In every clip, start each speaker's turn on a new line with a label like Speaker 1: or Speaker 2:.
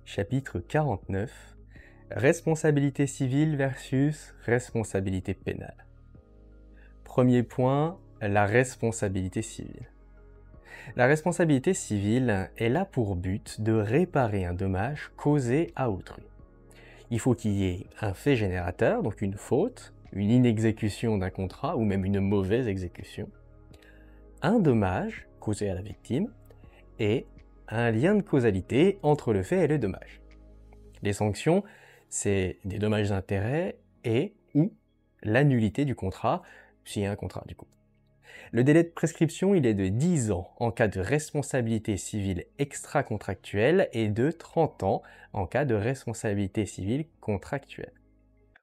Speaker 1: Chapitre 49. Responsabilité civile versus responsabilité pénale. Premier point, la responsabilité civile. La responsabilité civile est là pour but de réparer un dommage causé à autrui. Il faut qu'il y ait un fait générateur, donc une faute, une inexécution d'un contrat ou même une mauvaise exécution, un dommage causé à la victime et un lien de causalité entre le fait et le dommage. Les sanctions, c'est des dommages d'intérêt et ou la nullité du contrat, s'il y a un contrat du coup. Le délai de prescription, il est de 10 ans en cas de responsabilité civile extra-contractuelle et de 30 ans en cas de responsabilité civile contractuelle.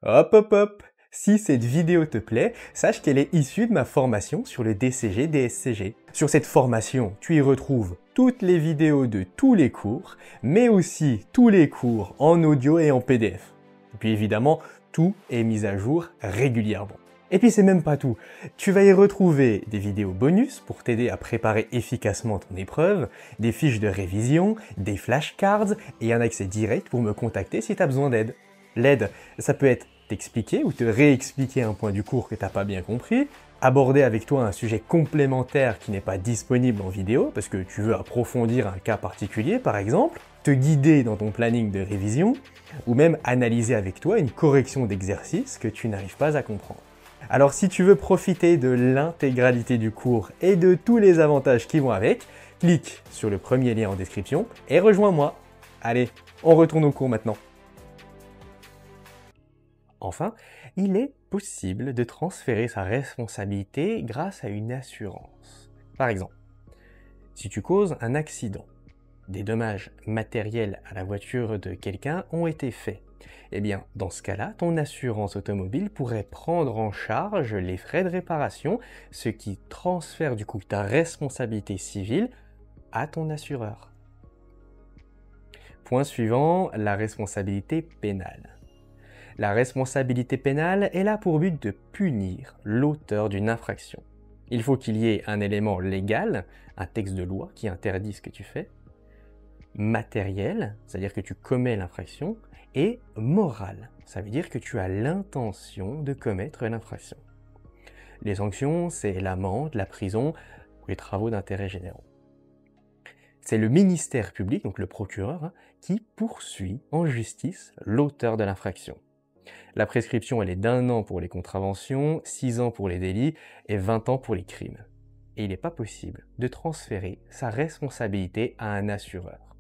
Speaker 1: Hop hop hop! Si cette vidéo te plaît, sache qu'elle est issue de ma formation sur le DCG-DSCG. Sur cette formation, tu y retrouves toutes les vidéos de tous les cours, mais aussi tous les cours en audio et en PDF. Et puis évidemment, tout est mis à jour régulièrement. Et puis c'est même pas tout. Tu vas y retrouver des vidéos bonus pour t'aider à préparer efficacement ton épreuve, des fiches de révision, des flashcards et un accès direct pour me contacter si tu as besoin d'aide. L'aide, ça peut être t'expliquer ou te réexpliquer un point du cours que t'as pas bien compris, aborder avec toi un sujet complémentaire qui n'est pas disponible en vidéo parce que tu veux approfondir un cas particulier par exemple, te guider dans ton planning de révision, ou même analyser avec toi une correction d'exercice que tu n'arrives pas à comprendre. Alors si tu veux profiter de l'intégralité du cours et de tous les avantages qui vont avec, clique sur le premier lien en description et rejoins-moi. Allez, on retourne au cours maintenant. Enfin, il est possible de transférer sa responsabilité grâce à une assurance. Par exemple, si tu causes un accident, des dommages matériels à la voiture de quelqu'un ont été faits. Eh bien, dans ce cas-là, ton assurance automobile pourrait prendre en charge les frais de réparation, ce qui transfère du coup ta responsabilité civile à ton assureur. Point suivant, la responsabilité pénale. La responsabilité pénale est là pour but de punir l'auteur d'une infraction. Il faut qu'il y ait un élément légal, un texte de loi qui interdit ce que tu fais, matériel, c'est-à-dire que tu commets l'infraction, et moral, ça veut dire que tu as l'intention de commettre l'infraction. Les sanctions, c'est l'amende, la prison ou les travaux d'intérêt généraux. C'est le ministère public, donc le procureur, qui poursuit en justice l'auteur de l'infraction. La prescription, elle est d'1 an pour les contraventions, 6 ans pour les délits et 20 ans pour les crimes. Et il n'est pas possible de transférer sa responsabilité à un assureur.